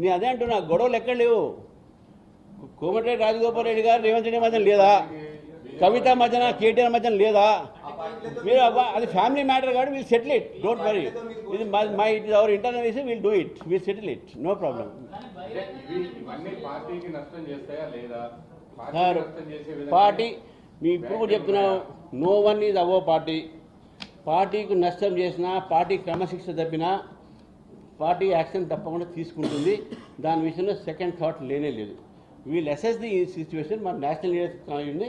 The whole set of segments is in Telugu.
నేను అదే అంటున్నా, గొడవలు ఎక్కడ లేవు. కోమటిరెడ్డి రాజగోపాల్ రెడ్డి గారు రేవంత్ రెడ్డి మధ్యన లేదా, కవిత మధ్యన కేటీఆర్ మధ్యన లేదా? మీరు అది ఫ్యామిలీ మ్యాటర్ కాబట్టి we'll settle it, don't worry. ఇది my it is our internal issue, will do it, will settle it, no problem. Sir party మీ ఇప్పుడు కూడా చెప్తున్నావు, no one is above party. పార్టీకి నష్టం చేసినా, పార్టీ క్రమశిక్షణ తప్పినా పార్టీ యాక్షన్ తప్పకుండా తీసుకుంటుంది. దాని విషయంలో సెకండ్ థాట్ లేనే లేదు. We'll assess the situation. మన నేషనల్ లీడర్స్ ఉంది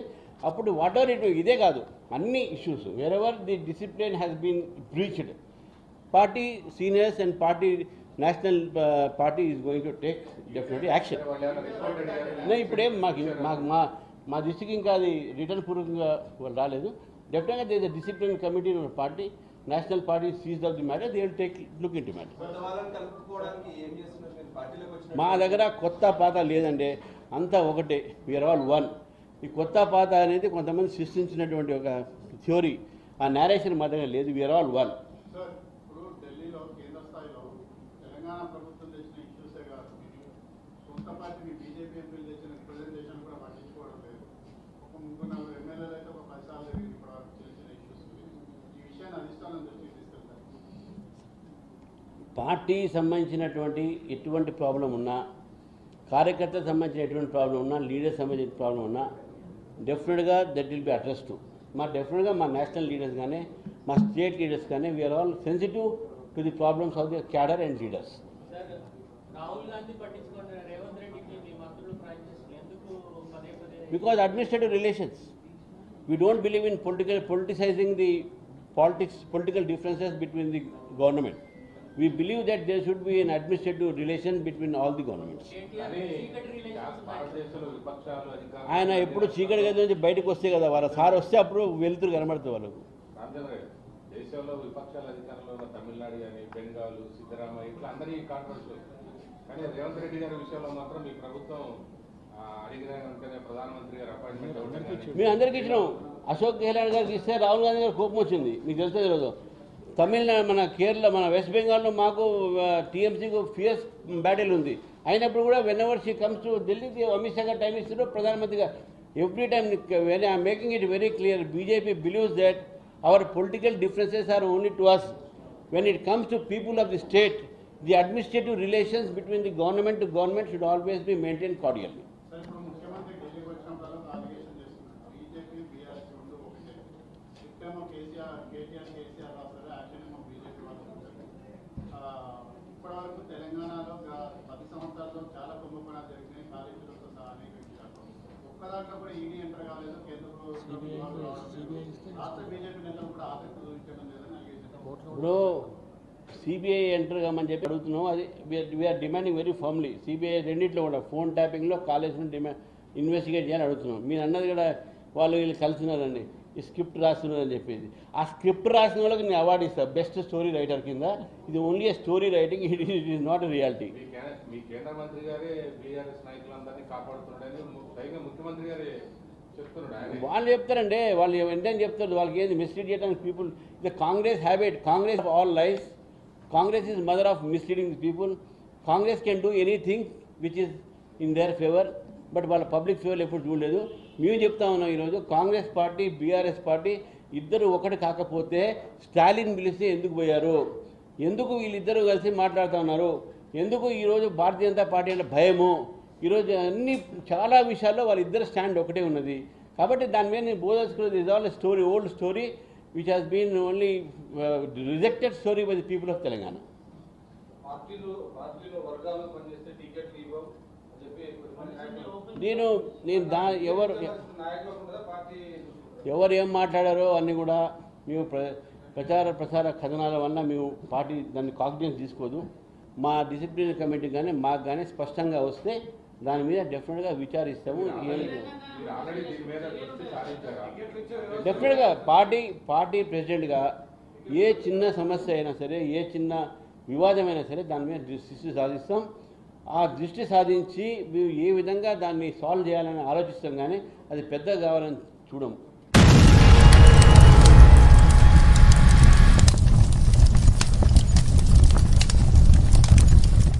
అప్పుడు వాట్ ఎవర్ ఇట్, ఇదే కాదు అన్ని issues wherever the discipline has been breached, party seniors and party national party is going to take definitely action. ఇప్పుడేం మాకు మా దృష్టికి ఇంకా అది రిటర్న్ పూర్వకంగా వాళ్ళు రాలేదు. డెఫినెట్గా they is a discipline committee in party, national party seize of the matter, they will take look in to matter. మా దగ్గర కొత్త పాత లేదండి, అంతా ఒకటే, వీఆర్ ఆల్ వన్. ఈ కొత్త పాత అనేది కొంతమంది సృష్టించినటువంటి ఒక థియోరీ, ఆ నేరేషన్ మా దగ్గర లేదు. We are all one. పార్టీ సంబంధించినటువంటి ఎటువంటి ప్రాబ్లం ఉన్నా, కార్యకర్తలకు సంబంధించిన ఎటువంటి ప్రాబ్లం ఉన్నా, లీడర్స్ సంబంధించిన ప్రాబ్లం ఉన్నా డెఫినెట్గా that will be address to. డెఫినెట్గా మా నేషనల్ లీడర్స్ కానీ మా స్టేట్ లీడర్స్ కానీ we are all sensitive to the problems of the cadre and leaders. Because administrative relations, we don't believe in politicizing the political differences between the government. We believe that there should be an administrative relation between all the governments. ఆయన ఎప్పుడు చీకటి గది నుంచి బయటకు వస్తే కదా, వాళ్ళ సార్ వస్తే అప్పుడు వెలుతురు కనబడుతుంది వాళ్ళకు. దేశంలో విపక్షాల అధికారంలో ఉన్న తమిళనాడు కానీ, బెంగాల్, సిద్ధరామయ్య ఇట్లా అందరి కాంట్రవర్సీ. కానీ రేవంత్ రెడ్డి గారి విషయంలో మాత్రం మీ ప్రభుత్వం ప్రధానమంత్రి గారు అపాయింట్మెంట్ మేము అందరికీ ఇచ్చినాం. అశోక్ గెహ్లాట్ గారికి ఇస్తే రాహుల్ గాంధీ గారు కోపం వచ్చింది, మీకు తెలుసో తెలియదు. తమిళనాడు, మన కేరళ, మన వెస్ట్ బెంగాల్లో మాకు టీఎంసీకి ఫియర్స్ బ్యాటిల్ ఉంది. అయినప్పుడు కూడా when ever she comes to ఢిల్లీకి అమిత్ షా గారు టైం ఇస్తున్నారు, ప్రధానమంత్రిగా every time. When I'm making it very clear, BJP believes that our political differences are only to us. When it comes to people of the state, the administrative relations between the government to government should always be maintained cordially. ఇప్పుడు సిబిఐ ఎంటర్ కామని చెప్పి అడుగుతున్నాం. అది we are demanding very formally. CBI రెండింటిలో కూడా ఫోన్ ట్యాపింగ్లో కాలేజ్ని ఇన్వెస్టిగేట్ చేయాలని అడుగుతున్నాం. మీరు అన్నది కూడా వాళ్ళు వీళ్ళు కలిసినారండి, ఈ స్క్రిప్ట్ రాస్తున్నారని చెప్పేది. ఆ స్క్రిప్ట్ రాసిన వాళ్ళకి నేను అవార్డు ఇస్తాను బెస్ట్ స్టోరీ రైటర్ కింద. ఇది only story writing, it is not a reality. మీ కేంద్ర మంత్రి గారే బీఆర్ఎస్ నాయకులందరినీ కాపాడుతున్నాడని ముఖ్యమంత్రి గారే చెప్తున్నాడు. వాళ్ళు చెప్తారండి, వాళ్ళు ఎంతని చెప్తారు. వాళ్ళకి ఏంది మిస్లీడ్ చేయడానికి people. The Congress habit, Congress all life, Congress is mother of misleading the people. Congress can do anything which is in there favour, but వాళ్ళ పబ్లిక్ ఫేవర్ ఎప్పుడు చూడలేదు. మేము చెప్తా ఉన్నాం ఈరోజు, కాంగ్రెస్ పార్టీ బీఆర్ఎస్ పార్టీ ఇద్దరు ఒకటి కాకపోతే స్టాలిన్ పిలిస్తే ఎందుకు పోయారు, ఎందుకు వీళ్ళిద్దరూ కలిసి మాట్లాడుతూ ఉన్నారు, ఎందుకు ఈరోజు భారతీయ జనతా పార్టీ అంటే భయము. ఈరోజు అన్ని చాలా విషయాల్లో వాళ్ళిద్దరు స్టాండ్ ఒకటే ఉన్నది. కాబట్టి దాని మీద నేను బోధించుకున్నది is all story, old story which has been only rejected story by the people of Telangana. నేను ఎవరు ఏం మాట్లాడారో అన్నీ కూడా మేము ప్రచార కథనాల వల్ల మేము పార్టీ దాన్ని కాన్ఫిడెన్స్ తీసుకోదు. మా డిసిప్లిన్ కమిటీ కానీ మాకు కానీ స్పష్టంగా వస్తే దాని మీద డెఫినెట్గా విచారిస్తాము. డెఫినెట్గా పార్టీ ప్రెసిడెంట్గా ఏ చిన్న సమస్య అయినా సరే, ఏ చిన్న వివాదమైనా సరే దాని మీద దృష్టి సాధిస్తాం. ఆ దృష్టి సాధించి మేము ఏ విధంగా దాన్ని సాల్వ్ చేయాలని ఆలోచిస్తాం, కానీ అది పెద్దగా కావాలని చూడము.